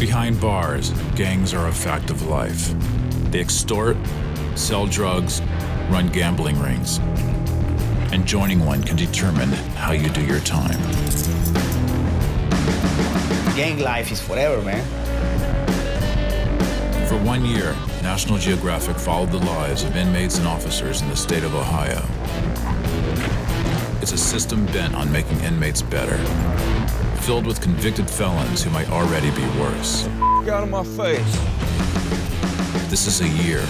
Behind bars, gangs are a fact of life. They extort, sell drugs, run gambling rings. And joining one can determine how you do your time. Gang life is forever, man. For 1 year, National Geographic followed the lives of inmates and officers in the state of Ohio. It's a system bent on making inmates better, filled with convicted felons who might already be worse. Out of my face. This is a year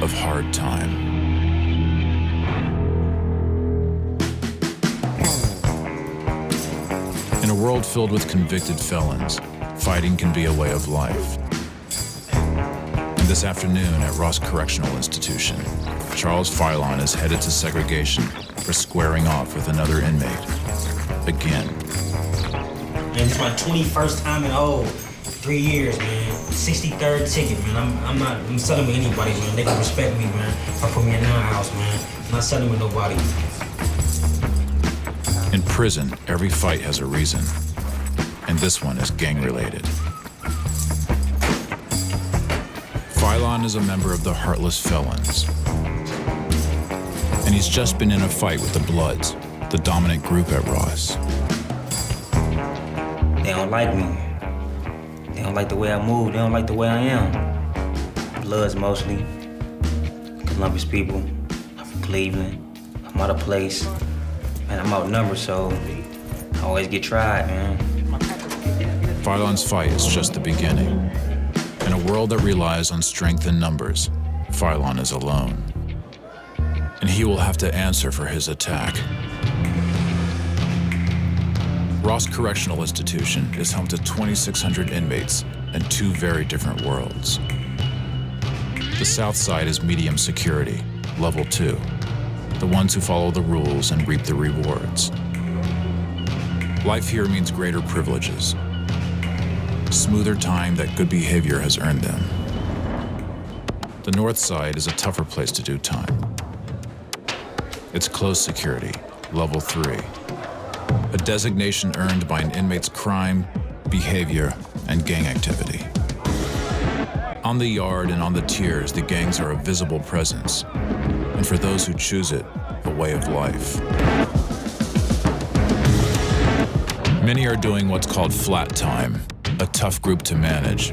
of hard time. In a world filled with convicted felons, fighting can be a way of life. And this afternoon at Ross Correctional Institution, Charles Philon is headed to segregation for squaring off with another inmate. Again. Man, this is my 21st time in 3 years, man. 63rd ticket, man. I'm selling with anybody, man. They can respect me, man. Or put me in their house, man. I'm not selling with nobody. In prison, every fight has a reason, and this one is gang-related. Philon is a member of the Heartless Felons, and he's just been in a fight with the Bloods, the dominant group at Ross. They don't like me. They don't like the way I move. They don't like the way I am. Bloods mostly. Columbus people. I'm from Cleveland. I'm out of place. Man, I'm outnumbered, so I always get tried, man. Philon's fight is just the beginning. In a world that relies on strength in numbers, Philon is alone. And he will have to answer for his attack. Ross Correctional Institution is home to 2,600 inmates and 2 very different worlds. The South Side is medium security, level 2. The ones who follow the rules and reap the rewards. Life here means greater privileges, smoother time that good behavior has earned them. The North Side is a tougher place to do time. It's closed security, level 3. A designation earned by an inmate's crime, behavior, and gang activity. On the yard and on the tiers, the gangs are a visible presence, and for those who choose it, a way of life. Many are doing what's called flat time, a tough group to manage.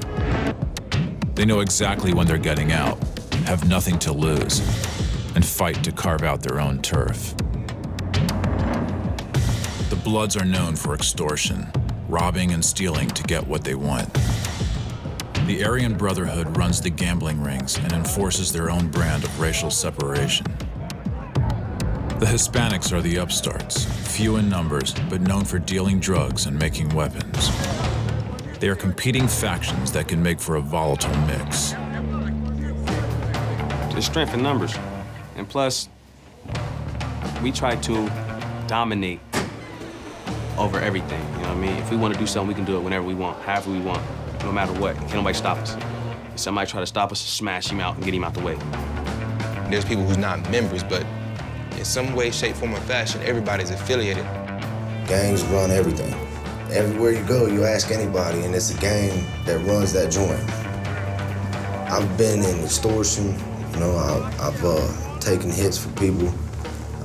They know exactly when they're getting out, have nothing to lose, and fight to carve out their own turf. The Bloods are known for extortion, robbing and stealing to get what they want. The Aryan Brotherhood runs the gambling rings and enforces their own brand of racial separation. The Hispanics are the upstarts, few in numbers, but known for dealing drugs and making weapons. They are competing factions that can make for a volatile mix. There's strength in numbers. And plus, we try to dominate over everything, you know what I mean? If we want to do something, we can do it whenever we want, however we want, no matter what. Can't nobody stop us. If somebody try to stop us, smash him out and get him out the way. There's people who's not members, but in some way, shape, form, or fashion, everybody's affiliated. Gangs run everything. Everywhere you go, you ask anybody, and it's a gang that runs that joint. I've been in extortion, you know, I've taken hits for people,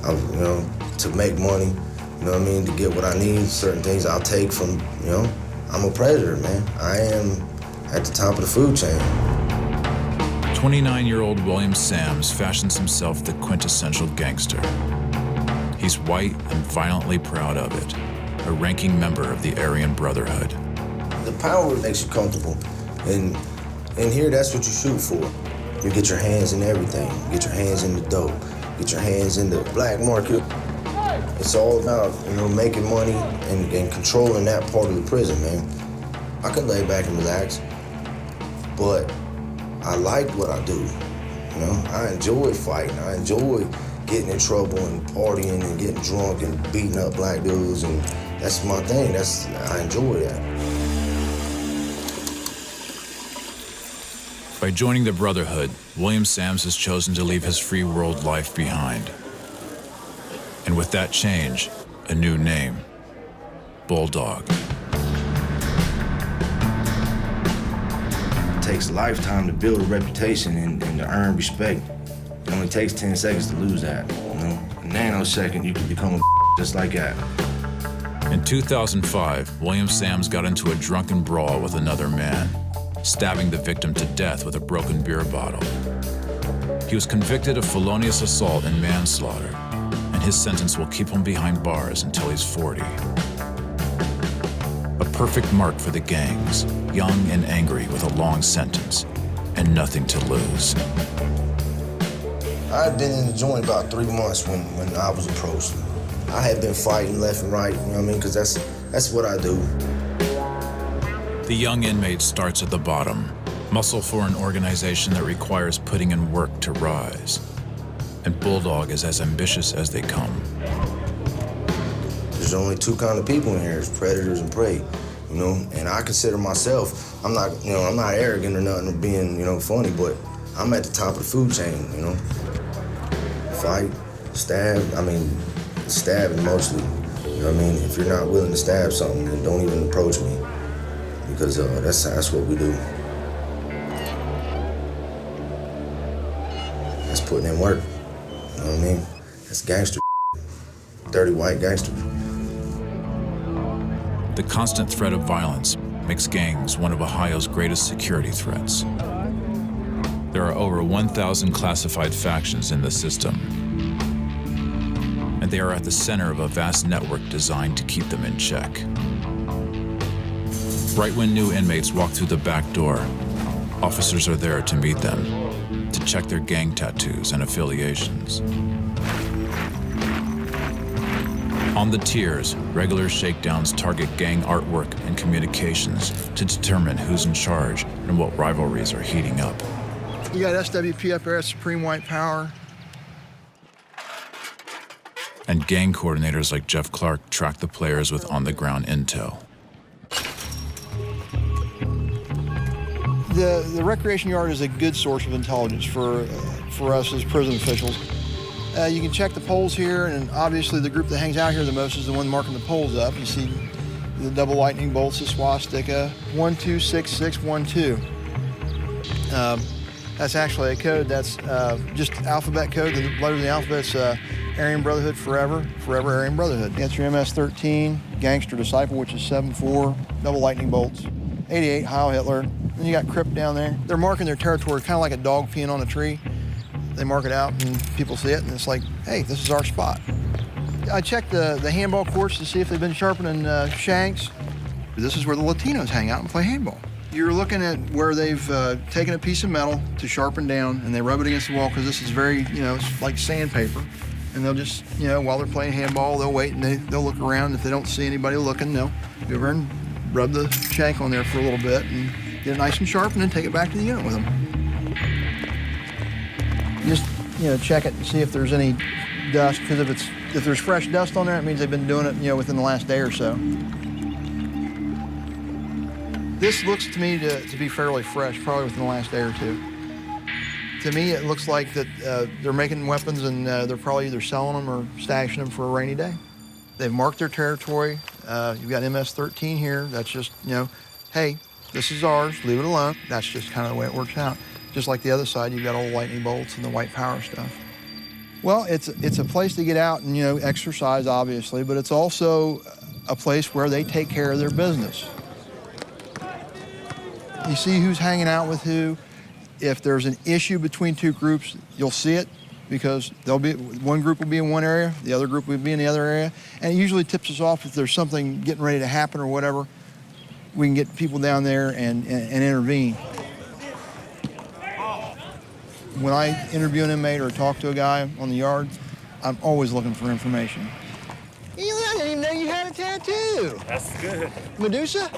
to make money, you know what I mean, to get what I need. Certain things I'll take from, I'm a predator, man. I am at the top of the food chain. 29-year-old William Sams fashions himself the quintessential gangster. He's white and violently proud of it, a ranking member of the Aryan Brotherhood. The power makes you comfortable, and here that's what you shoot for. You get your hands in everything. Get your hands in the dope. Get your hands in the black market. It's all about, making money and controlling that part of the prison, man. I can lay back and relax, but I like what I do, I enjoy fighting. I enjoy getting in trouble and partying and getting drunk and beating up black dudes, and that's my thing. I enjoy that. By joining the Brotherhood, William Sams has chosen to leave his free world life behind. And with that change, a new name, Bulldog. takes a lifetime to build a reputation and to earn respect. It only takes 10 seconds to lose that, you know? A nanosecond, you can become a just like that. In 2005, William Sams got into a drunken brawl with another man, stabbing the victim to death with a broken beer bottle. He was convicted of felonious assault and manslaughter, and his sentence will keep him behind bars until he's 40. A perfect mark for the gangs, young and angry with a long sentence and nothing to lose. I had been in the joint about 3 months when I was approached. I had been fighting left and right, you know what I mean? Because that's what I do. The young inmate starts at the bottom, muscle for an organization that requires putting in work to rise. And Bulldog is as ambitious as they come. There's only two kind of people in here, it's predators and prey, you know? And I consider myself, I'm not arrogant or nothing or being, funny, but I'm at the top of the food chain, you know? Fight, stabbing mostly, you know what I mean? If you're not willing to stab something, then don't even approach me, because that's what we do. That's putting in work, you know what I mean? That's gangster, dirty white gangster. The constant threat of violence makes gangs one of Ohio's greatest security threats. There are over 1,000 classified factions in the system, and they are at the center of a vast network designed to keep them in check. Right when new inmates walk through the back door, officers are there to meet them, to check their gang tattoos and affiliations. On the tiers, regular shakedowns target gang artwork and communications to determine who's in charge and what rivalries are heating up. You got SWP up there, Supreme White Power. And gang coordinators like Jeff Clark track the players with on-the-ground intel. The recreation yard is a good source of intelligence for us as prison officials. You can check the poles here, and obviously the group that hangs out here the most is the one marking the poles up. You see the double lightning bolts, the swastika, 126612. That's actually a code. That's just alphabet code. The letters of the alphabet's Aryan Brotherhood forever, forever Aryan Brotherhood. That's your MS-13, Gangster Disciple, which is 7-4, double lightning bolts, 88, Heil Hitler. Then you got Crip down there. They're marking their territory kind of like a dog peeing on a tree. They mark it out and people see it and it's like, hey, this is our spot. I checked the handball courts to see if they've been sharpening shanks. This is where the Latinos hang out and play handball. You're looking at where they've taken a piece of metal to sharpen down and they rub it against the wall because this is very, it's like sandpaper. And they'll just, while they're playing handball, they'll wait and they'll look around. If they don't see anybody looking, they'll go over and rub the shank on there for a little bit and get it nice and sharp and then take it back to the unit with them. Just, check it and see if there's any dust, because if there's fresh dust on there, it means they've been doing it, within the last day or so. This looks to me to be fairly fresh, probably within the last day or two. To me, it looks like that they're making weapons and they're probably either selling them or stashing them for a rainy day. They've marked their territory. You've got MS-13 here. That's just, hey, this is ours, leave it alone. That's just kind of the way it works out. Just like the other side, you've got all the lightning bolts and the white power stuff. Well, it's a place to get out and, exercise, obviously, but it's also a place where they take care of their business. You see who's hanging out with who. If there's an issue between two groups, you'll see it because one group will be in one area, the other group will be in the other area, and it usually tips us off if there's something getting ready to happen or whatever. We can get people down there and intervene. When I interview an inmate or talk to a guy on the yard, I'm always looking for information. I didn't even know you had a tattoo. That's good. Medusa?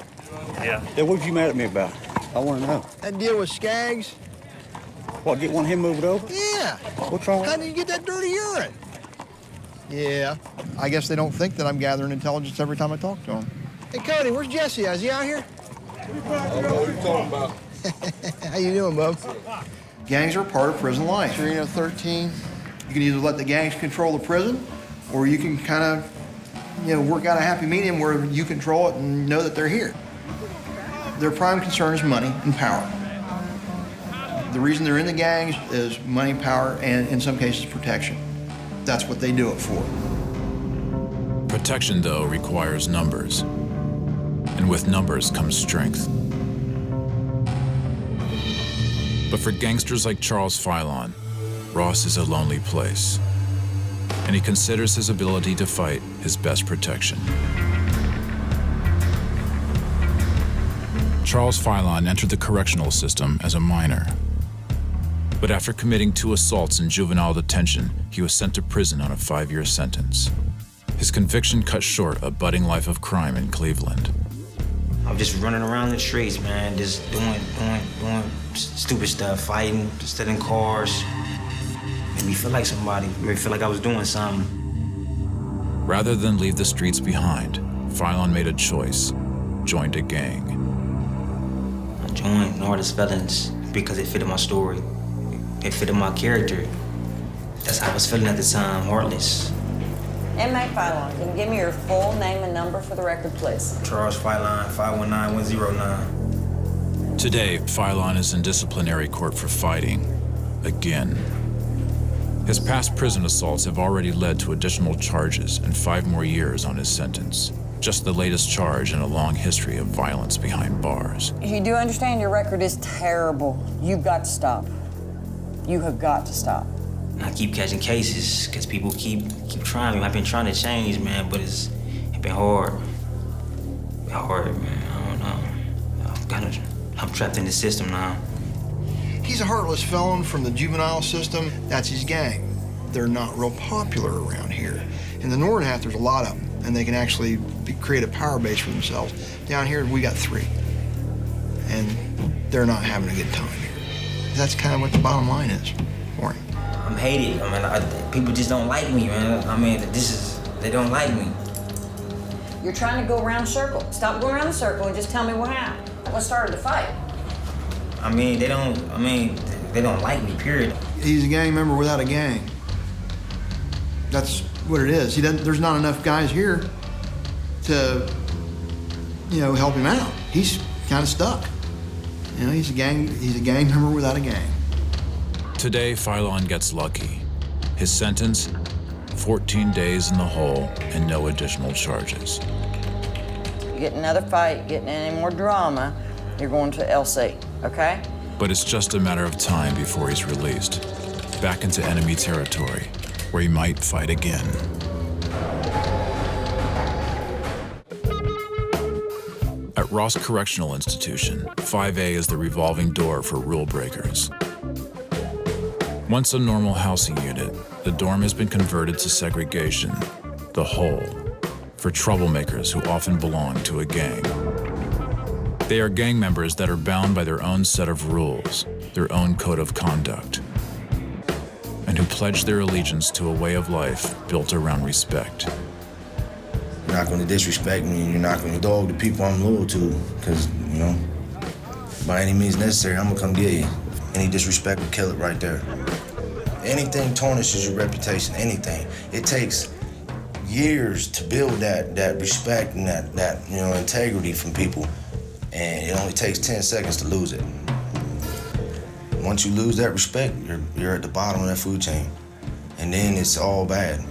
Yeah. What were you mad at me about? I want to know. That deal with Skaggs? What, get one of him moved over? Yeah. What's wrong with How that? did you get that dirty urine? Yeah. I guess they don't think that I'm gathering intelligence every time I talk to them. Hey, Cody, where's Jesse? Is he out here? I don't know what you're talking about. How you doing, bub? Gangs are part of prison life. Reno 13, you can either let the gangs control the prison, or you can kind of, work out a happy medium where you control it and know that they're here. Their prime concern is money and power. The reason they're in the gangs is money, power, and in some cases protection. That's what they do it for. Protection, though, requires numbers. And with numbers comes strength. But for gangsters like Charles Filon, Ross is a lonely place. And he considers his ability to fight his best protection. Charles Filon entered the correctional system as a minor. But after committing 2 assaults in juvenile detention, he was sent to prison on a 5-year sentence. His conviction cut short a budding life of crime in Cleveland. I'm just running around the streets, man, just doing stupid stuff, fighting, stealing cars. Made me feel like somebody, made me feel like I was doing something. Rather than leave the streets behind, Filon made a choice, joined a gang. I joined Northern Felons because it fitted my story. It fitted my character. That's how I was feeling at the time, heartless. Inmate Filon, can you give me your full name and number for the record, please? Charles Filon, 519-109. Today, Filon is in disciplinary court for fighting, again. His past prison assaults have already led to additional charges and 5 more years on his sentence. Just the latest charge in a long history of violence behind bars. You do understand your record is terrible. You've got to stop. You have got to stop. I keep catching cases because people keep trying me. I've been trying to change, man, but it's been hard. It's been hard, man. I don't know. I'm trapped in the system now. He's a heartless felon from the juvenile system. That's his gang. They're not real popular around here. In the northern half, there's a lot of them, and they can actually create a power base for themselves. Down here, we got 3, and they're not having a good time here. That's kind of what the bottom line is for him. I'm hated. I mean, people just don't like me, man. I mean, they don't like me. You're trying to go around the circle. Stop going around the circle and just tell me what happened. What started the fight? I mean, they don't like me, period. He's a gang member without a gang. That's what it is. There's not enough guys here to, help him out. He's kind of stuck. He's a gang member without a gang. Today, Filon gets lucky. His sentence, 14 days in the hole and no additional charges. You get another fight, getting any more drama, you're going to LC, okay? But it's just a matter of time before he's released, back into enemy territory, where he might fight again. At Ross Correctional Institution, 5A is the revolving door for rule breakers. Once a normal housing unit, the dorm has been converted to segregation, the hole, for troublemakers who often belong to a gang. They are gang members that are bound by their own set of rules, their own code of conduct, and who pledge their allegiance to a way of life built around respect. You're not going to disrespect me, and you're not going to dog the people I'm loyal to, because, by any means necessary, I'm going to come get you. Any disrespect will kill it right there. Anything tarnishes your reputation, anything. It takes years to build that respect and that integrity from people, and it only takes 10 seconds to lose it. Once you lose that respect, you're at the bottom of that food chain, and then it's all bad.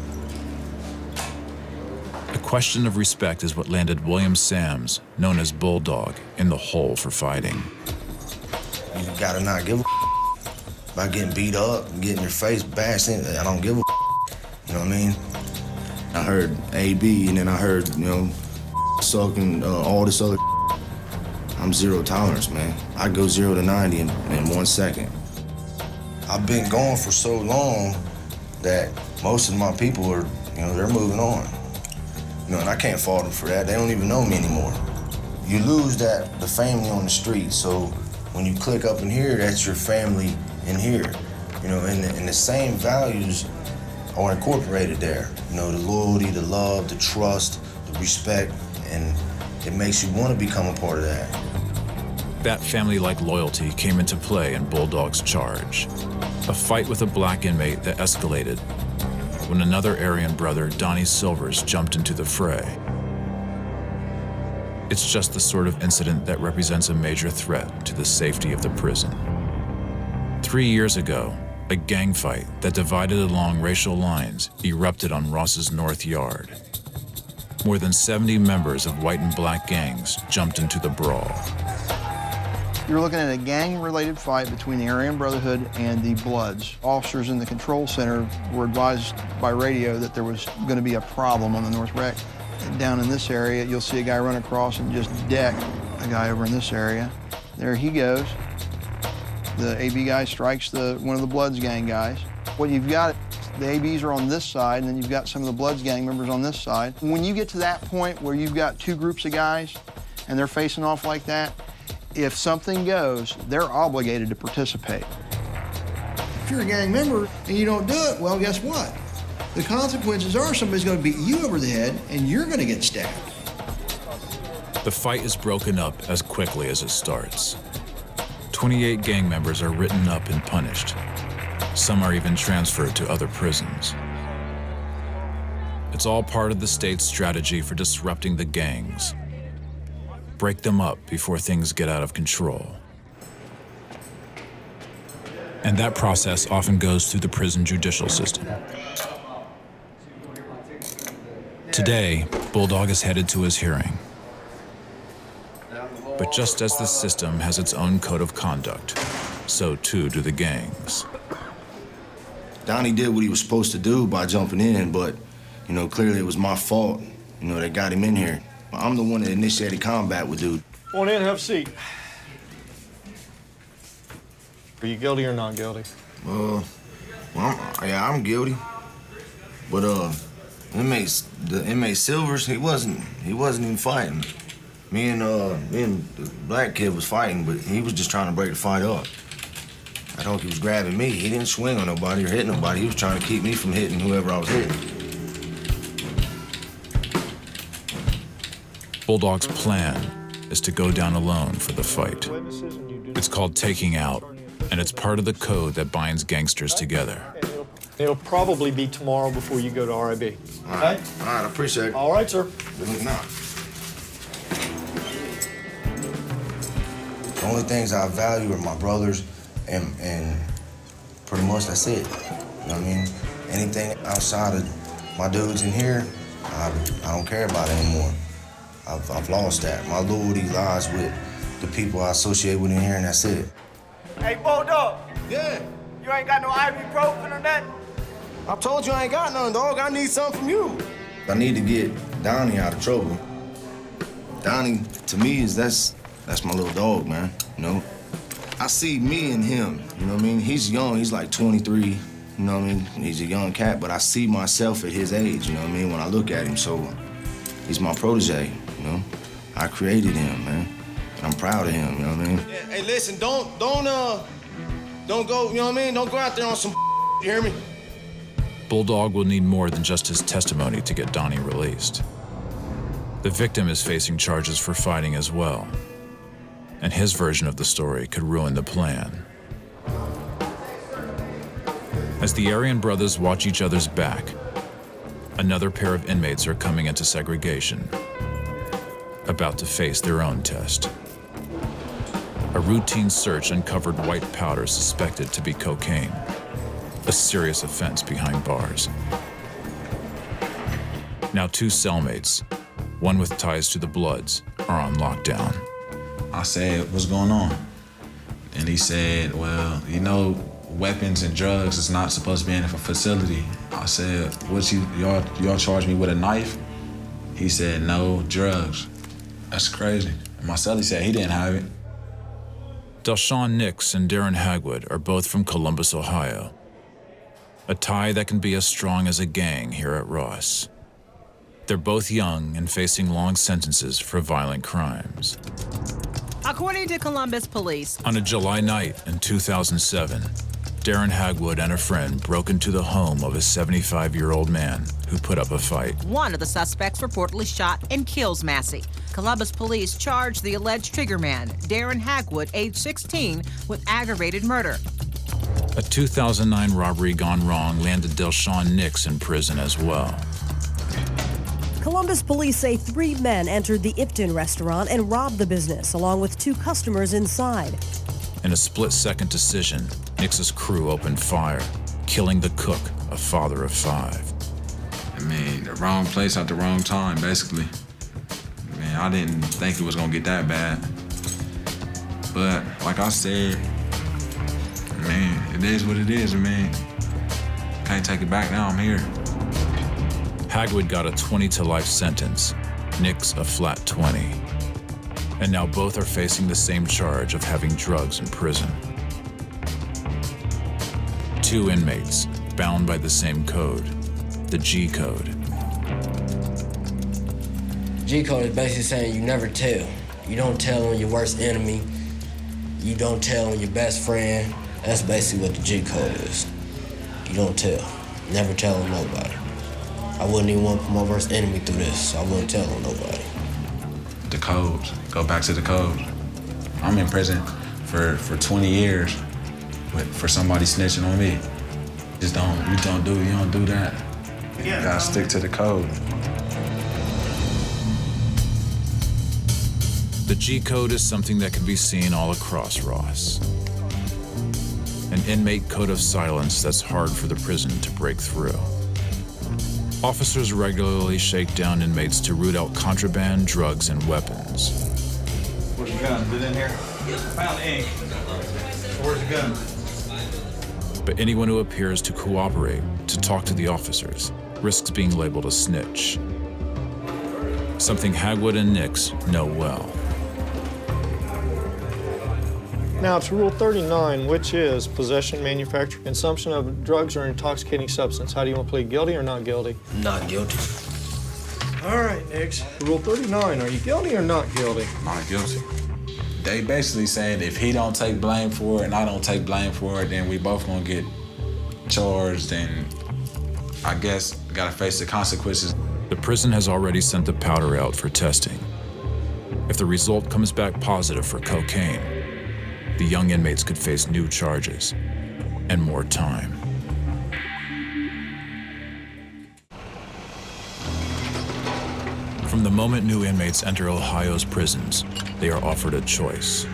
The question of respect is what landed William Sams, known as Bulldog, in the hole for fighting. You gotta not give a by getting beat up, getting your face bashed in. I don't give a you know what I mean? I heard AB, and then I heard, sucking all this other I'm 0 tolerance, man. I go 0 to 90 in 1 second. I've been gone for so long that most of my people are, they're moving on. And I can't fault them for that. They don't even know me anymore. You lose the family on the street, so when you click up in here, that's your family in here. And the same values are incorporated there. The loyalty, the love, the trust, the respect, and it makes you want to become a part of that. That family-like loyalty came into play in Bulldog's charge. A fight with a black inmate that escalated when another Aryan brother, Donnie Silvers, jumped into the fray. It's just the sort of incident that represents a major threat to the safety of the prison. 3 years ago, a gang fight that divided along racial lines erupted on Ross's North Yard. More than 70 members of white and black gangs jumped into the brawl. You're looking at a gang-related fight between the Aryan Brotherhood and the Bloods. Officers in the control center were advised by radio that there was going to be a problem on the North Rec. Down in this area, you'll see a guy run across and just deck a guy over in this area. There he goes. The AB guy strikes one of the Bloods gang guys. What you've got, the ABs are on this side, and then you've got some of the Bloods gang members on this side. When you get to that point where you've got two groups of guys and they're facing off like that, if something goes, they're obligated to participate. If you're a gang member and you don't do it, well, guess what? The consequences are somebody's going to beat you over the head and you're going to get stabbed. The fight is broken up as quickly as it starts. 28 gang members are written up and punished. Some are even transferred to other prisons. It's all part of the state's strategy for disrupting the gangs. Break them up before things get out of control. And that process often goes through the prison judicial system. Today, Bulldog is headed to his hearing. But just as the system has its own code of conduct, so too do the gangs. Donnie did what he was supposed to do by jumping in, but, you know, clearly it was my fault, you know, that got him in here. I'm the one that initiated combat with dude. Come on in, have a seat. Are you guilty or not guilty? I'm guilty. But the inmate Silvers, he wasn't even fighting. Me and the black kid was fighting, but he was just trying to break the fight up. I thought he was grabbing me. He didn't swing on nobody or hit nobody. He was trying to keep me from hitting whoever I was hitting. Bulldog's plan is to go down alone for the fight. It's called taking out, and it's part of the code that binds gangsters together. It'll probably be tomorrow before you go to RIB. All right, I appreciate it. All right, sir. Now, the only things I value are my brothers, and pretty much that's it. You know what I mean? Anything outside of my dudes in here, I don't care about anymore. I've lost that. My loyalty lies with the people I associate with in here, and that's it. Hey, Bulldog. Yeah? You ain't got no ibuprofen or nothing? I told you I ain't got none, dog. I need something from you. I need to get Donnie out of trouble. Donnie, to me, that's my little dog, man, you know? I see me and him, you know what I mean? He's young, he's like 23, you know what I mean? He's a young cat, but I see myself at his age, you know what I mean, when I look at him, so he's my protege, you know? I created him, man, and I'm proud of him, you know what I mean? Yeah, hey, listen, don't go, you know what I mean? Don't go out there on some you hear me? Bulldog will need more than just his testimony to get Donnie released. The victim is facing charges for fighting as well, and his version of the story could ruin the plan. As the Aryan brothers watch each other's back, another pair of inmates are coming into segregation, about to face their own test. A routine search uncovered white powder suspected to be cocaine, a serious offense behind bars. Now 2 cellmates, one with ties to the Bloods, are on lockdown. I said, what's going on? And he said, well, you know, weapons and drugs is not supposed to be in a facility. I said, what y'all charge me with a knife? He said, no, drugs. That's crazy. And my cellie said he didn't have it. Delshawn Nix and Darren Hagwood are both from Columbus, Ohio. A tie that can be as strong as a gang here at Ross. They're both young and facing long sentences for violent crimes. According to Columbus police, On a July night in 2007, Darren Hagwood and a friend broke into the home of a 75-year-old man who put up a fight. one of the suspects reportedly shot and kills Massey. Columbus police charged the alleged triggerman, Darren Hagwood, age 16, with aggravated murder. A 2009 robbery gone wrong landed Delshawn Nix in prison as well. Columbus police say 3 men entered the Ipton restaurant and robbed the business, along with 2 customers inside. In a split-second decision, Nix's crew opened fire, killing the cook, a father of 5. I mean, the wrong place at the wrong time, basically. Man, I didn't think it was gonna get that bad. But like I said, man, it is what it is, man. Can't take it back now, I'm here. Hagwood got a 20 to life sentence, Nix a flat 20. And now both are facing the same charge of having drugs in prison. 2 inmates, bound by the same code, the G code. G code is basically saying you never tell. You don't tell on your worst enemy. You don't tell on your best friend. That's basically what the G code is. You don't tell. Never tell on nobody. I wouldn't even want to put my worst enemy through this, so I wouldn't tell on nobody. The codes, go back to the codes. I'm in prison for 20 years for somebody snitching on me. You don't do that. You gotta stick to the code. The G code is something that can be seen all across Ross. An inmate code of silence that's hard for the prison to break through. Officers regularly shake down inmates to root out contraband, drugs, and weapons. Where's the gun? Is it in here? Found the ink. Where's the gun? But anyone who appears to cooperate, to talk to the officers, risks being labeled a snitch. Something Hagwood and Nix know well. Now, it's Rule 39, which is possession, manufacture, consumption of drugs or intoxicating substance. How do you want to plead, guilty or not guilty? Not guilty. All right, Nix. Rule 39, are you guilty or not guilty? Not guilty. They basically saying if he don't take blame for it and I don't take blame for it, then we both gonna get charged and I guess gotta face the consequences. The prison has already sent the powder out for testing. If the result comes back positive for cocaine, the young inmates could face new charges and more time. From the moment new inmates enter Ohio's prisons, they are offered a choice.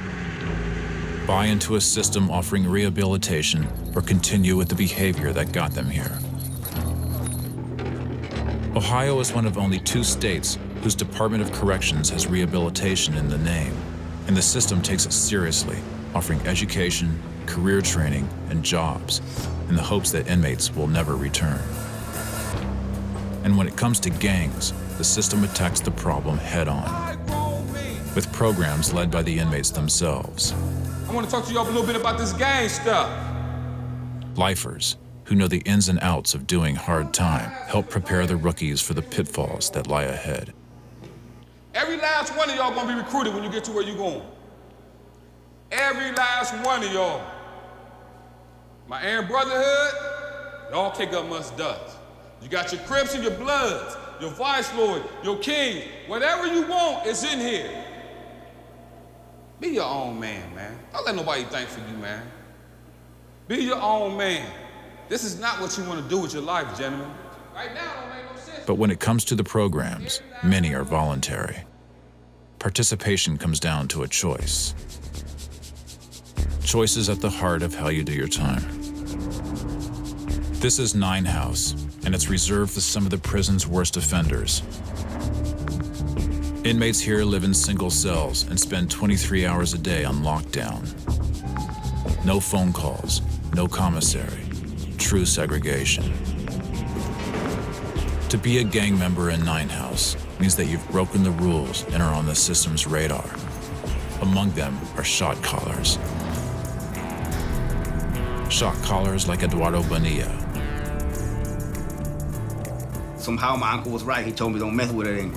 Buy into a system offering rehabilitation or continue with the behavior that got them here. Ohio is one of only 2 states whose Department of Corrections has rehabilitation in the name, and the system takes it seriously, offering education, career training, and jobs in the hopes that inmates will never return. And when it comes to gangs, the system attacks the problem head-on, with programs led by the inmates themselves. I want to talk to y'all a little bit about this gang stuff. Lifers, who know the ins and outs of doing hard time, help prepare the rookies for the pitfalls that lie ahead. Every last one of y'all gonna be recruited when you get to where you're going. Every last one of y'all. My Aaron Brotherhood, y'all kick up much dust. You got your Crips and your Bloods, your Vice Lord, your Kings, whatever you want is in here. Be your own man, man. Don't let nobody think for you, man. Be your own man. This is not what you want to do with your life, gentlemen. Right now, it don't make no sense. But when it comes to the programs, many are voluntary. Participation comes down to a choice. Choice is at the heart of how you do your time. This is 9 House, and it's reserved for some of the prison's worst offenders. Inmates here live in single cells and spend 23 hours a day on lockdown. No phone calls, no commissary, true segregation. To be a gang member in 9 House means that you've broken the rules and are on the system's radar. Among them are shot callers. Shot callers like Eduardo Bonilla. Somehow my uncle was right. He told me don't mess with it. And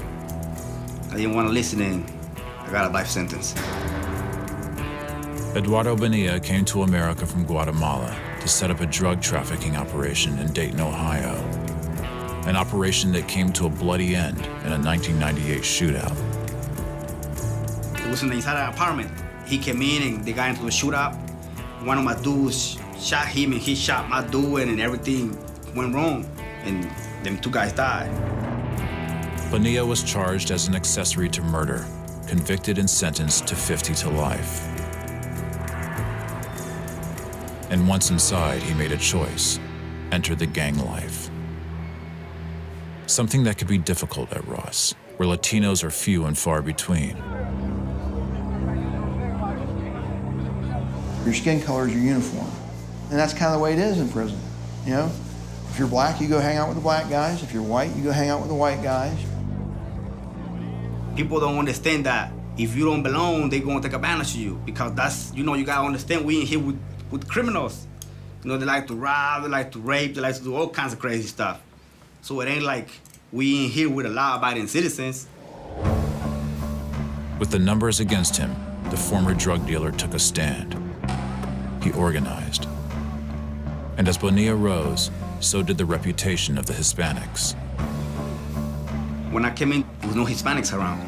I didn't want to listen, and I got a life sentence. Eduardo Bonilla came to America from Guatemala to set up a drug trafficking operation in Dayton, Ohio. An operation that came to a bloody end in a 1998 shootout. It was inside an apartment. He came in and they got into a shootout. One of my dudes shot him and he shot my dude and everything went wrong. And them 2 guys died. Bonilla was charged as an accessory to murder, convicted and sentenced to 50 to life. And once inside, he made a choice: enter the gang life. Something that could be difficult at Ross, where Latinos are few and far between. Your skin color is your uniform. And that's kind of the way it is in prison, you know? If you're black, you go hang out with the black guys. If you're white, you go hang out with the white guys. People don't understand that if you don't belong, they're gonna take advantage of you, because that's, you know, you gotta understand we in here with criminals. You know, they like to rob, they like to rape, they like to do all kinds of crazy stuff. So it ain't like we in here with a law-abiding citizens. With the numbers against him, the former drug dealer took a stand. He organized. And as Bonilla rose, so did the reputation of the Hispanics. When I came in, there was no Hispanics around.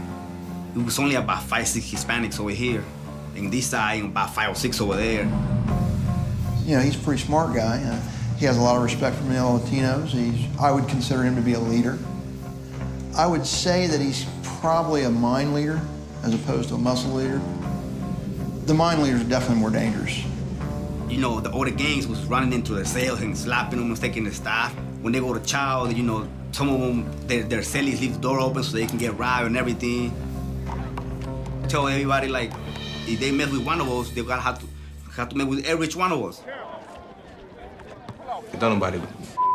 It was only about 5, 6 Hispanics over here. And this side, about 5 or 6 over there. You know, he's a pretty smart guy. He has a lot of respect from the Latinos. I would consider him to be a leader. I would say that he's probably a mind leader as opposed to a muscle leader. The mind leaders are definitely more dangerous. You know, all the gangs was running into their cells and slapping them and taking the staff. When they go to chow, you know, some of them, their cellies leave the door open so they can get robbed and everything. Tell everybody, like, if they mess with one of us, they're gonna have to mess with every one of us. Don't nobody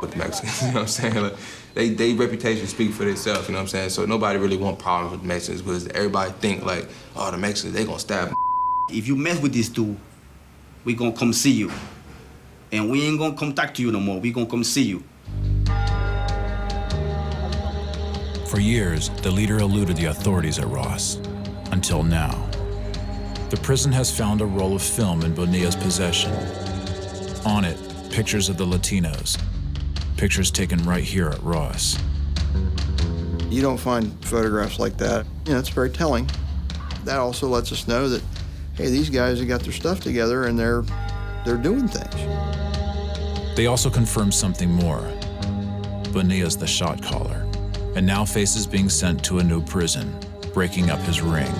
with the Mexicans, you know what I'm saying? Like, they reputation speak for themselves, you know what I'm saying? So nobody really want problems with the Mexicans because everybody think like, oh, the Mexicans, they gonna stab. If you mess with these two, we gonna come see you. And we ain't gonna come talk to you no more, we gonna come see you. For years, the leader eluded the authorities at Ross, until now. The prison has found a roll of film in Bonilla's possession. On it, pictures of the Latinos, pictures taken right here at Ross. You don't find photographs like that. You know, it's very telling. That also lets us know that, hey, these guys have got their stuff together and they're doing things. They also confirmed something more. Bonilla's the shot caller, and now faces being sent to a new prison, breaking up his ring.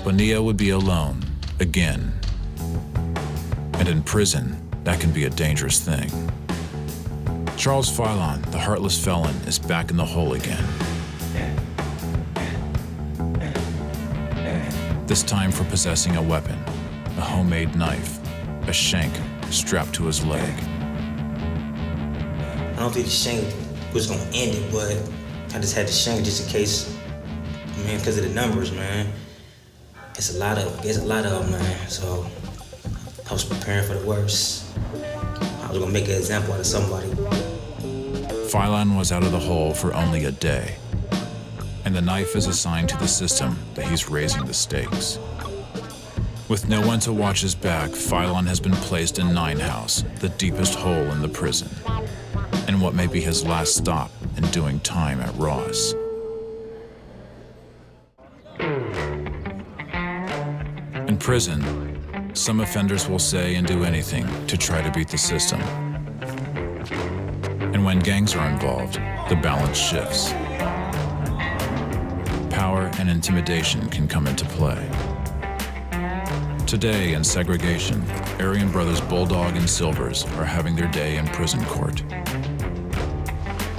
Bonilla would be alone, again. And in prison, that can be a dangerous thing. Charles Filon, the heartless felon, is back in the hole again. This time for possessing a weapon, a homemade knife, a shank strapped to his leg. I don't think the shank was gonna end it, but I just had the shank just in case, man, because of the numbers, man. It's a lot of them, man, so I was preparing for the worst. I was gonna make an example out of somebody. Filon was out of the hole for only a day, and the knife is assigned to the system that he's raising the stakes. With no one to watch his back, Filon has been placed in Nine House, the deepest hole in the prison, and what may be his last stop in doing time at Ross. In prison, some offenders will say and do anything to try to beat the system. And when gangs are involved, the balance shifts. Power and intimidation can come into play. Today in segregation, Aryan Brothers Bulldog and Silvers are having their day in prison court.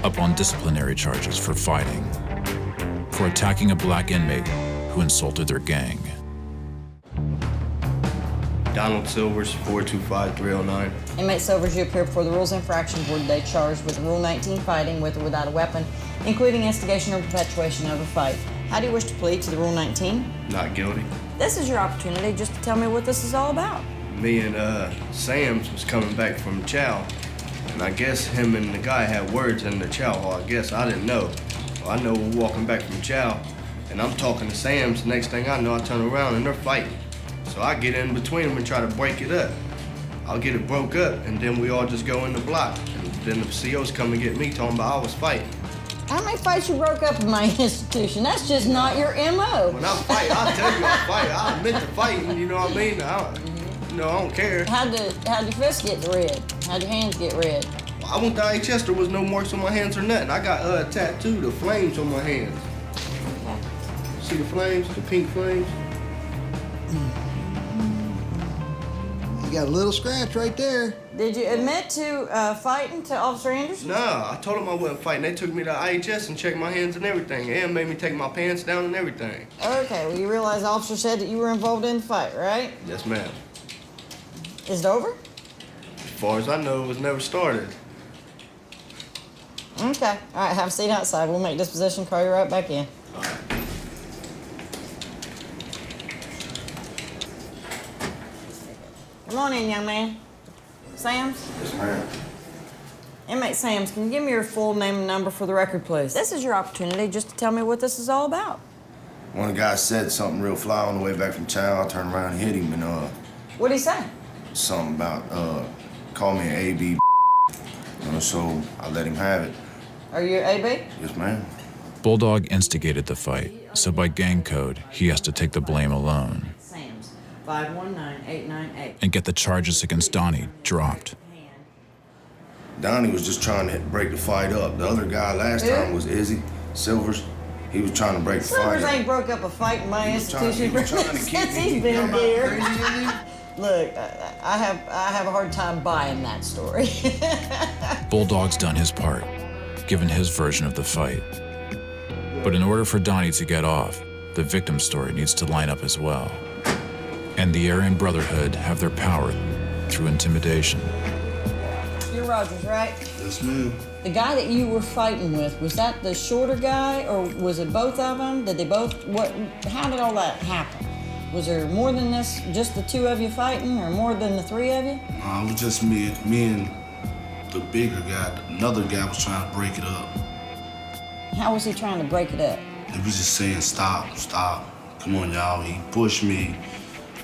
Up on disciplinary charges for fighting, for attacking a black inmate who insulted their gang. Donald Silvers, 425-309. Inmate Silvers, you appear before the Rules Infraction Board today charged with Rule 19 fighting with or without a weapon, including instigation or perpetuation of a fight. How do you wish to plead to the Rule 19? Not guilty. This is your opportunity just to tell me what this is all about. Me and Sam's was coming back from chow, and I guess him and the guy had words in the chow hall. I guess I didn't know. Well, I know we're walking back from chow, and I'm talking to Sam's. Next thing I know, I turn around and they're fighting. So I get in between them and try to break it up. I'll get it broke up, and then we all just go in the block. And then the COs come and get me, talking about I was fighting. How many fights you broke up in my institution? That's just not your MO. When I fight, I'll tell you I fight. I admit to fighting, you know what I mean? I don't care. How'd your fists get red? How'd your hands get red? I went to IHS, there was no marks on my hands or nothing. I got tattooed, the flames on my hands. See the flames, the pink flames? You got a little scratch right there. Did you admit to fighting to Officer Anderson? Nah, I told them I wasn't fighting. They took me to IHS and checked my hands and everything, and made me take my pants down and everything. Okay, well, you realize the officer said that you were involved in the fight, right? Yes, ma'am. Is it over? As far as I know, it was never started. Okay. All right, have a seat outside. We'll make disposition, call you right back in. All right. Come on in, young man. Sams? Yes, ma'am. Inmate Sams, can you give me your full name and number for the record, please? This is your opportunity just to tell me what this is all about. One guy said something real fly on the way back from chow. I turned around and hit him, and What'd he say? something about call me an AB. So I let him have it. Are you AB? Yes, ma'am. Bulldog instigated the fight, so by gang code, he has to take the blame alone. Sams, 519-898. And get the charges against Donnie dropped. Donnie was just trying to break the fight up. The other guy last time was Izzy Silvers. He was trying to break the fight Silvers up. ain't broke up a fight in my institution since he's been here. Look, I have a hard time buying that story. Bulldog's done his part, given his version of the fight. But in order for Donnie to get off, the victim's story needs to line up as well. And the Aryan Brotherhood have their power through intimidation. You're Rogers, right? Yes, ma'am. The guy that you were fighting with, was that the shorter guy, or was it both of them? Did they both, how did all that happen? Was there more than this, just the two of you fighting, or more than the three of you? It was just me and the bigger guy. Another guy was trying to break it up. How was he trying to break it up? He was just saying, stop, stop. Come on, y'all. He pushed me,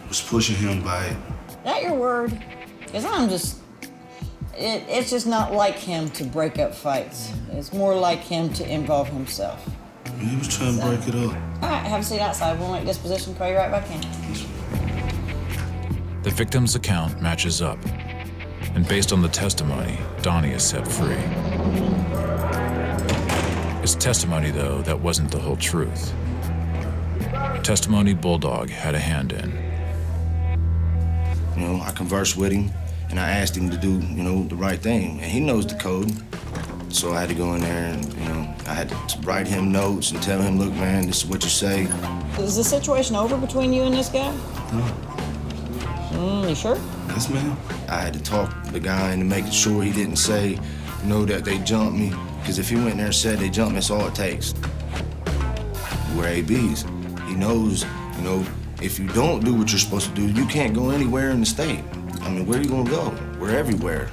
was pushing him back. Is that your word? Because I'm just, it's just not like him to break up fights. It's more like him to involve himself. He was trying to break it up. All right, have a seat outside. We'll make disposition, call you right back in. The victim's account matches up, and based on the testimony, Donnie is set free. It's testimony, though, that wasn't the whole truth. Testimony Bulldog had a hand in. You know, I conversed with him, and I asked him to do, the right thing. And he knows the code. So I had to go in there and, I had to write him notes and tell him, look, man, this is what you say. Is the situation over between you and this guy? No. You sure? Yes, ma'am. I had to talk to the guy into making sure he didn't say, that they jumped me. Because if he went in there and said they jumped me, that's all it takes. We're ABs. He knows, if you don't do what you're supposed to do, you can't go anywhere in the state. I mean, where are you gonna go? We're everywhere,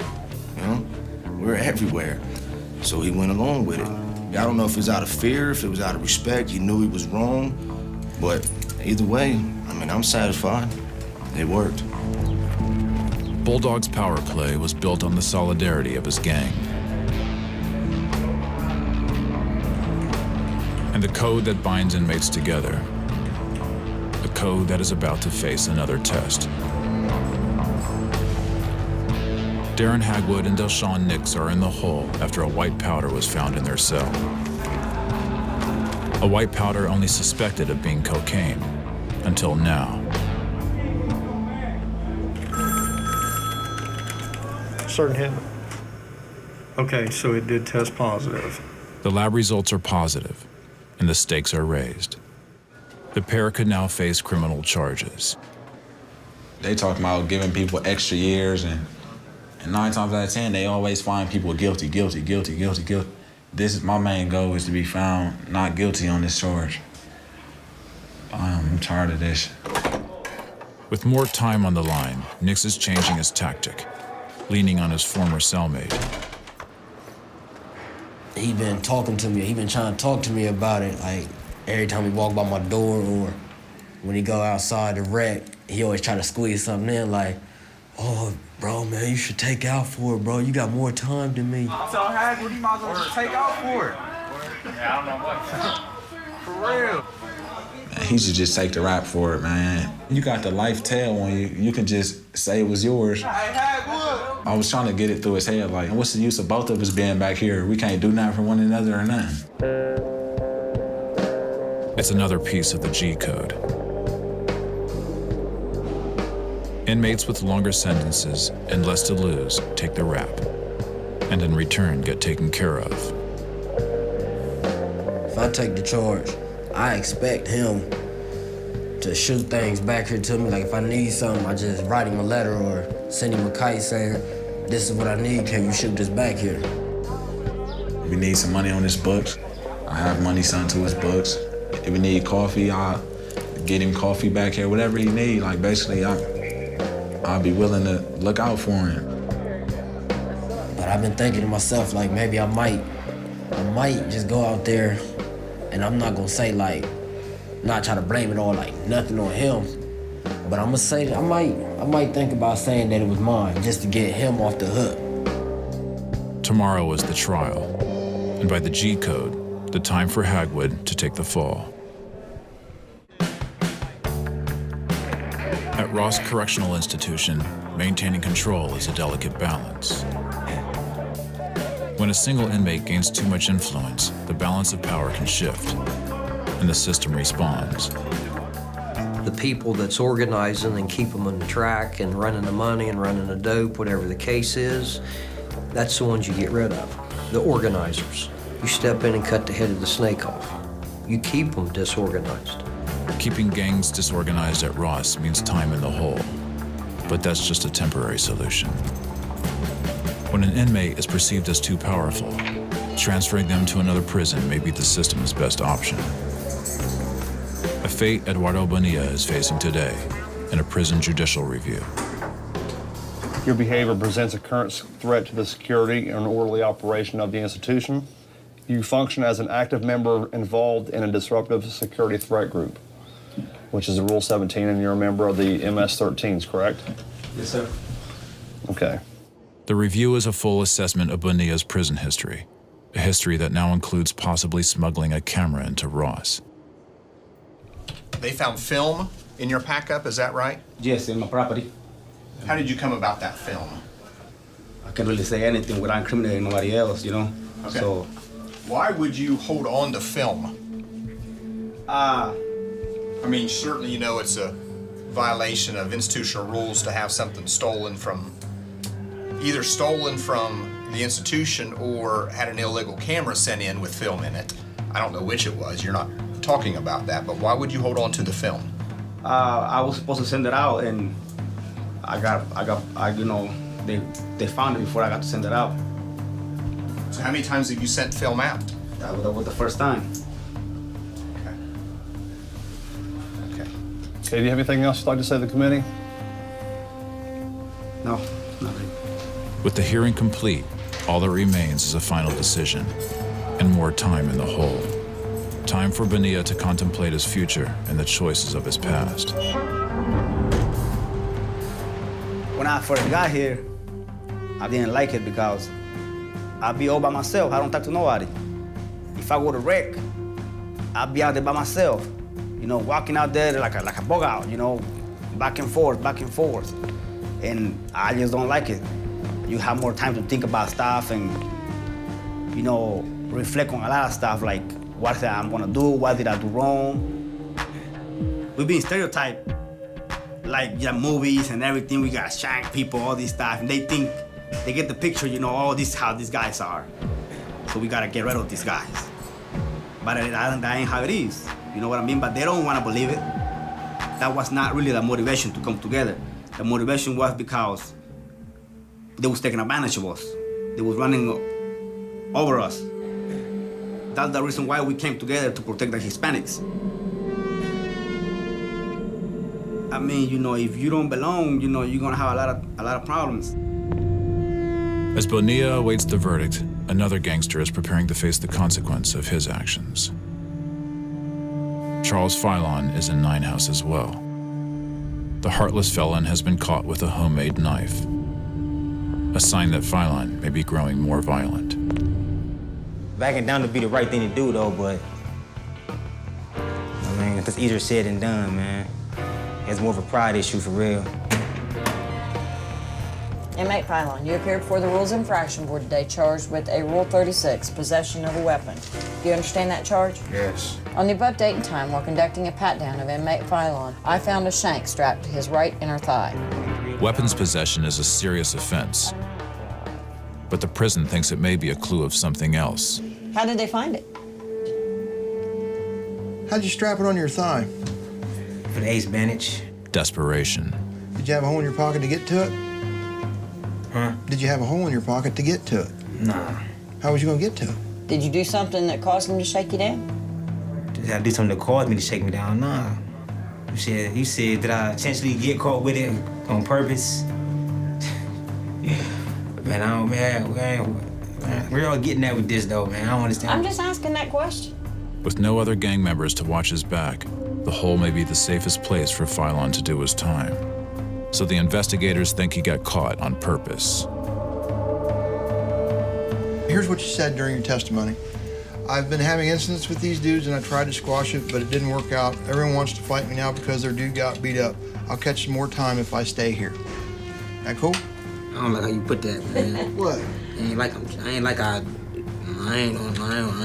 We're everywhere. So he went along with it. I don't know if it was out of fear, if it was out of respect. He knew he was wrong. But either way, I'm satisfied. It worked. Bulldog's power play was built on the solidarity of his gang. And the code that binds inmates together. A code that is about to face another test. Darren Hagwood and Delshawn Nix are in the hole after a white powder was found in their cell. A white powder only suspected of being cocaine, until now. Certain hit. Okay, so it did test positive. The lab results are positive, and the stakes are raised. The pair could now face criminal charges. They talk about giving people extra years, and 9 times out of 10, they always find people guilty. This is my main goal, is to be found not guilty on this charge. I'm tired of this. With more time on the line, Nix is changing his tactic, leaning on his former cellmate. He been talking to me. He been trying to talk to me about it. Like, every time he walk by my door or when he go outside to wreck, he always try to squeeze something in like, oh, bro, man, you should take out for it, bro. You got more time than me. So, Hagwood, you might as well just take out for it. Yeah, I don't know what. For real. He should just take the rap for it, man. You got the life tail on you. You can just say it was yours. Hey, Hagwood. I was trying to get it through his head, like, what's the use of both of us being back here? We can't do nothing for one another or nothing. It's another piece of the G code. Inmates with longer sentences and less to lose take the rap, and in return get taken care of. If I take the charge, I expect him to shoot things back here to me. Like if I need something, I just write him a letter or send him a kite saying, this is what I need, can you shoot this back here? We need some money on his books. I have money sent to his books. If we need coffee, I'll get him coffee back here, whatever he need. Like basically, I'll be willing to look out for him. But I've been thinking to myself, like maybe I might just go out there, and I'm not gonna say like, not try to blame it all like nothing on him, but I'm gonna say that I might think about saying that it was mine just to get him off the hook. Tomorrow is the trial, and by the G code, the time for Hagwood to take the fall. At Ross Correctional Institution, maintaining control is a delicate balance. When a single inmate gains too much influence, the balance of power can shift, and the system responds. The people that's organizing and keep them on the track and running the money and running the dope, whatever the case is, that's the ones you get rid of, the organizers. You step in and cut the head of the snake off. You keep them disorganized. Keeping gangs disorganized at Ross means time in the hole, but that's just a temporary solution. When an inmate is perceived as too powerful, transferring them to another prison may be the system's best option. A fate Eduardo Bonilla is facing today in a prison judicial review. Your behavior presents a current threat to the security and orderly operation of the institution. You function as an active member involved in a disruptive security threat group, which is Rule 17, and you're a member of the MS-13s, correct? Yes, sir. Okay. The review is a full assessment of Bonilla's prison history, a history that now includes possibly smuggling a camera into Ross. They found film in your pack-up, is that right? Yes, in my property. How did you come about that film? I can't really say anything without incriminating nobody else, you know? Okay. So, why would you hold on to film? I mean, certainly you know it's a violation of institutional rules to have something stolen from, either stolen from the institution or had an illegal camera sent in with film in it. I don't know which it was, you're not talking about that, but why would you hold on to the film? I was supposed to send it out, and you know, they found it before I got to send it out. So how many times have you sent film out? That was the first time. Okay, do you have anything else you'd like to say to the committee? No, nothing. With the hearing complete, all that remains is a final decision and more time in the hole. Time for Bonilla to contemplate his future and the choices of his past. When I first got here, I didn't like it because I'll be all by myself. I don't talk to nobody. If I go to rec, I'll be out there by myself. You know, walking out there like a bug out, you know, back and forth, back and forth. And I just don't like it. You have more time to think about stuff and, you know, reflect on a lot of stuff like what I'm gonna do, what did I do wrong. We've been stereotyped, like movies and everything. We got shank people, all this stuff, and they think, they get the picture, you know, oh, this is how these guys are. So we gotta get rid of these guys. But that ain't how it is. You know what I mean? But they don't wanna believe it. That was not really the motivation to come together. The motivation was because they was taking advantage of us. They was running over us. That's the reason why we came together, to protect the Hispanics. I mean, you know, if you don't belong, you know, you're gonna have a lot of problems. As Bonilla awaits the verdict, another gangster is preparing to face the consequence of his actions. Charles Filon is in Nine House as well. The heartless felon has been caught with a homemade knife, a sign that Filon may be growing more violent. Backing down would be the right thing to do, though, but I mean, it's easier said than done, man. It's more of a pride issue for real. Inmate Filon, you appeared before the Rules Infraction Board today charged with a Rule 36, possession of a weapon. Do you understand that charge? Yes. On the above date and time, while conducting a pat-down of inmate Filon, I found a shank strapped to his right inner thigh. Weapons possession is a serious offense, but the prison thinks it may be a clue of something else. How did they find it? How'd you strap it on your thigh? For the ace bandage. Desperation. Did you have a hole in your pocket to get to it? Huh? Did you have a hole in your pocket to get to it? Nah. How was you gonna get to it? Did you do something that caused them to shake you down? Did I do something that caused me to shake me down? Nah. You said, did I intentionally get caught with it on purpose? Man, we're all getting that with this though, man. I don't understand. I'm just asking that question. With no other gang members to watch his back, the hole may be the safest place for Phylon to do his time. So the investigators think he got caught on purpose. Here's what you said during your testimony. I've been having incidents with these dudes and I tried to squash it, but it didn't work out. Everyone wants to fight me now because their dude got beat up. I'll catch some more time if I stay here. That cool? I don't like how you put that, man. What? I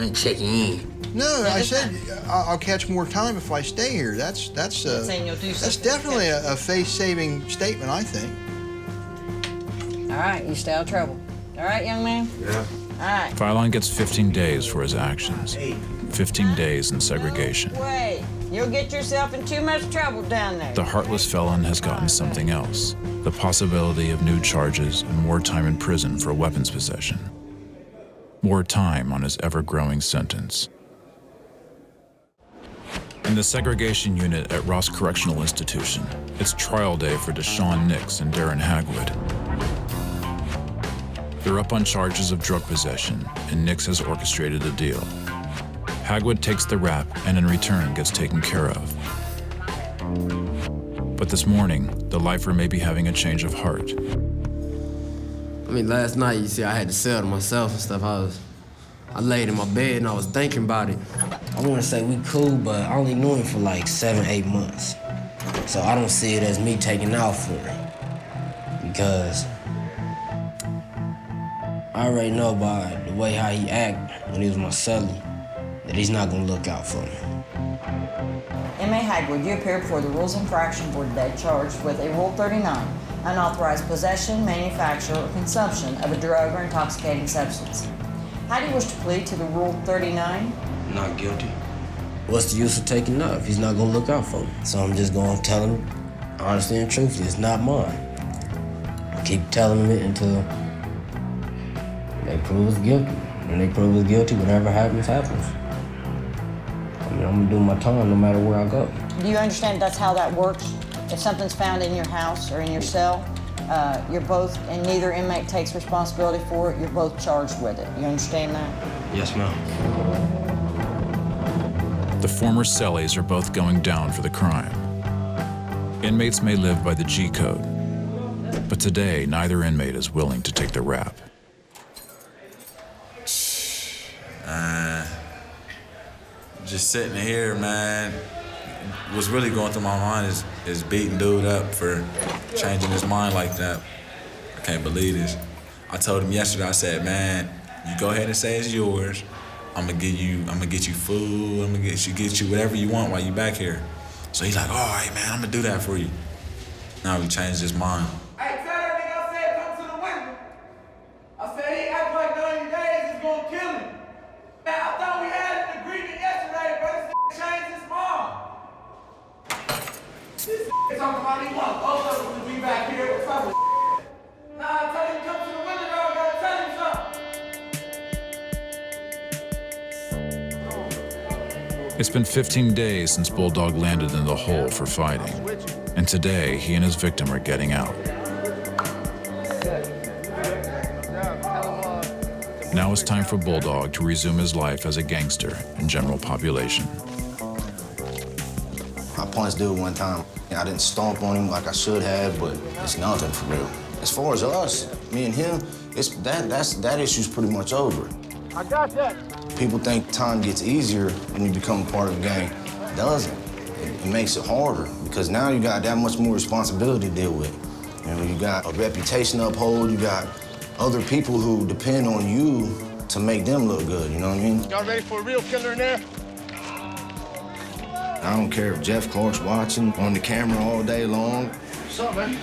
ain't checking in. No, I said I'll catch more time if I stay here. That's definitely a face-saving statement, I think. All right, you stay out of trouble. All right, young man? Yeah. All right. Phylon gets 15 days for his actions. 15 days in segregation. Wait, you'll get yourself in too much trouble down there. The heartless felon has gotten something else. The possibility of new charges and more time in prison for weapons possession. More time on his ever-growing sentence. In the segregation unit at Ross Correctional Institution, it's trial day for Deshaun Nix and Darren Hagwood. They're up on charges of drug possession, and Nix has orchestrated a deal. Hagwood takes the rap and in return gets taken care of. But this morning, the lifer may be having a change of heart. I mean, last night, you see, I had to sell to myself and stuff. I laid in my bed and I was thinking about it. I want to say we cool, but I only knew him for like 7, 8 months. So I don't see it as me taking out for him. Because I already know by the way how he act when he was my cellie that he's not gonna look out for me. Inmate Hagwood, you appear before the Rules Infraction Board today charged with a Rule 39, unauthorized possession, manufacture, or consumption of a drug or intoxicating substance. How do you wish to plead to the Rule 39? Not guilty. What's the use of taking up if he's not gonna look out for me? So I'm just gonna tell him honestly and truthfully, it's not mine. I keep telling him it until they prove us guilty. When they prove us guilty, whatever happens, happens. I mean, I'm gonna do my time no matter where I go. Do you understand that's how that works? If something's found in your house or in your cell, you're both, and neither inmate takes responsibility for it, you're both charged with it. You understand that? Yes, ma'am. The former cellies are both going down for the crime. Inmates may live by the G code, but today neither inmate is willing to take the rap. Just sitting here, man, what's really going through my mind is beating dude up for changing his mind like that. I can't believe this. I told him yesterday, I said, man, you go ahead and say it's yours. I'm gonna get you food, I'm gonna get you whatever you want while you back here. So he's like, all right, man, I'm gonna do that for you. Now he changed his mind. Hey, tell that nigga I said come to the window. I said he act like 90 days is gonna kill him. Man, I thought we had an agreement yesterday, but this nigga changed his mind. This nigga talking about he want both of us to be back here. What's up with Nah, I tell him come to the window, dog. I gotta tell him something. It's been 15 days since Bulldog landed in the hole for fighting, and today he and his victim are getting out. Now it's time for Bulldog to resume his life as a gangster in general population. I punched dude one time. I didn't stomp on him like I should have, but it's nothing for real. As far as us, me and him, that issue's pretty much over. I got that. People think time gets easier when you become a part of the gang. It doesn't. It makes it harder because now you got that much more responsibility to deal with. You know, you got a reputation to uphold, you got other people who depend on you to make them look good, you know what I mean? Y'all ready for a real killer in there? I don't care if Jeff Clark's watching on the camera all day long. What's up, man?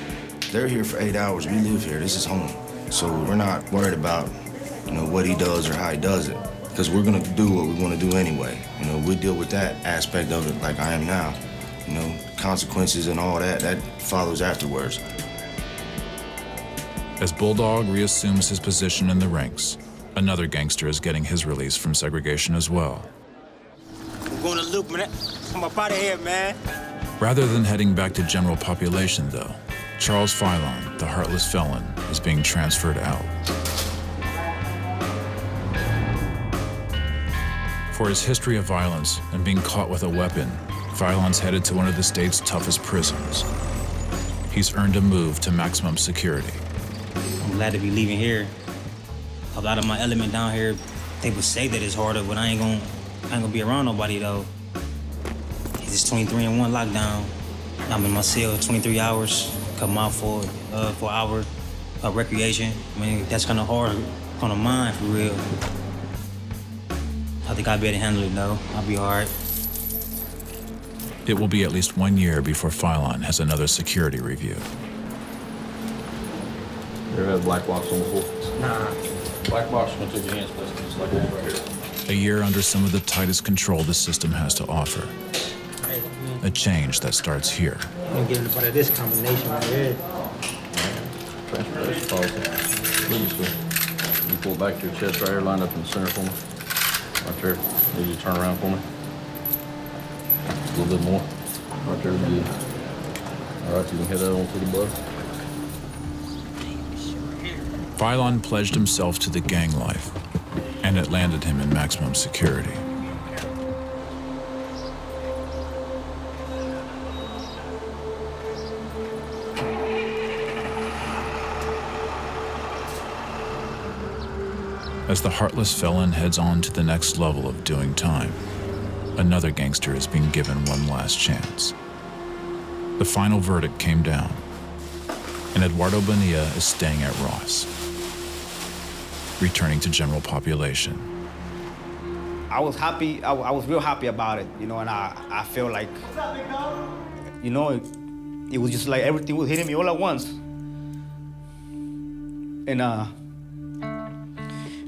They're here for 8 hours. We live here. This is home. So we're not worried about, what he does or how he does it, because we're gonna do what we want to do anyway. We deal with that aspect of it like I am now. Consequences and all that follows afterwards. As Bulldog reassumes his position in the ranks, another gangster is getting his release from segregation as well. We're going to loop, man. I'm up out of here, man. Rather than heading back to general population, though, Charles Filon, the heartless felon, is being transferred out. For his history of violence and being caught with a weapon, Filon's headed to one of the state's toughest prisons. He's earned a move to maximum security. I'm glad to be leaving here. A lot of my element down here, they would say that it's harder, but I ain't gonna be around nobody though. It's 23-1 lockdown. I'm in my cell 23 hours, come out for an hour of recreation. I mean, that's kind of hard on the mind for real. I think I'll be able to handle it though. I'll be all right. It will be at least 1 year before Filon has another security review. You ever had black box on before? Nah. Black box is gonna take your hands, please. Just like this right here. A year under some of the tightest control the system has to offer. A change that starts here. I'm gonna get in part of this combination right here. Transportation policy. Please, sir. You pull back to your chest right here, line up in the center for me. Right there. Need you to turn around for me. A little bit more. Right there, good. All right, you can head that on to the bus. Filon pledged himself to the gang life, and it landed him in maximum security. As the heartless felon heads on to the next level of doing time, another gangster is being given one last chance. The final verdict came down, and Eduardo Bonilla is staying at Ross, returning to general population. I was happy, I was real happy about it, and I feel like, it was just like everything was hitting me all at once.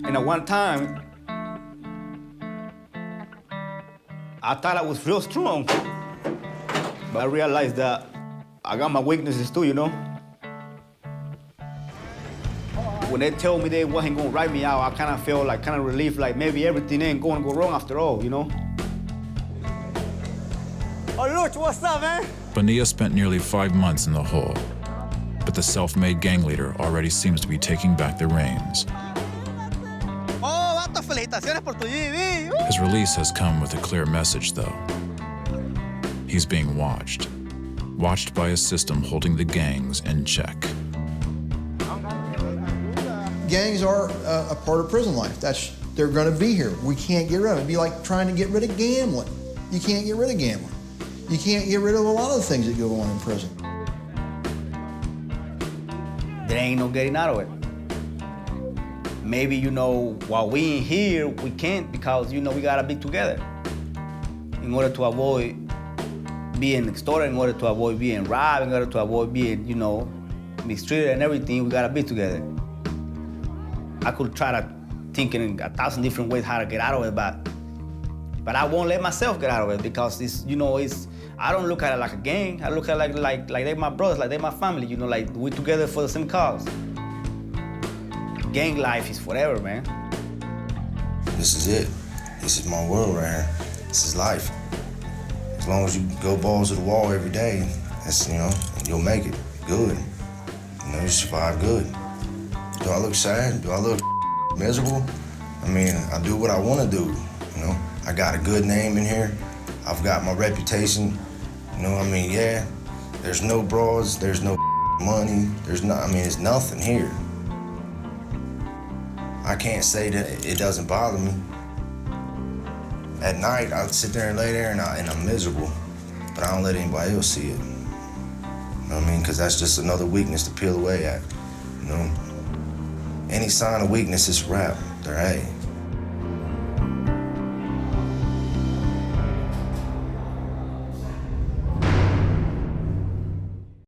And at one time, I thought I was real strong, but I realized that I got my weaknesses too, When they told me they wasn't gonna write me out, I kind of felt like kind of relief, like maybe everything ain't gonna go wrong after all, Oh, Luch, what's up, man? Bonilla spent nearly 5 months in the hole, but the self-made gang leader already seems to be taking back the reins. Oh, vato, felicitaciones por tu GED. His release has come with a clear message, though. He's being watched by a system holding the gangs in check. Gangs are a part of prison life. They're going to be here. We can't get rid of it. It'd be like trying to get rid of gambling. You can't get rid of gambling. You can't get rid of a lot of the things that go on in prison. There ain't no getting out of it. Maybe, while we in here, we can't because, we gotta be together. In order to avoid being extorted, in order to avoid being robbed, in order to avoid being, mistreated and everything, we gotta be together. I could try to think in 1,000 different ways how to get out of it, but I won't let myself get out of it because I don't look at it like a gang. I look at it like they're my brothers, like they're my family, like we're together for the same cause. Gang life is forever, man. This is it. This is my world right here. This is life. As long as you go balls to the wall every day, that's, you'll make it good. You survive good. Do I look sad? Do I look miserable? I do what I want to do, I got a good name in here. I've got my reputation. Yeah, there's no bras, there's no money, there's it's nothing here. I can't say that it doesn't bother me. At night, I sit there and lay there and I'm miserable, but I don't let anybody else see it. Because that's just another weakness to peel away at, Any sign of weakness is rap. Hey,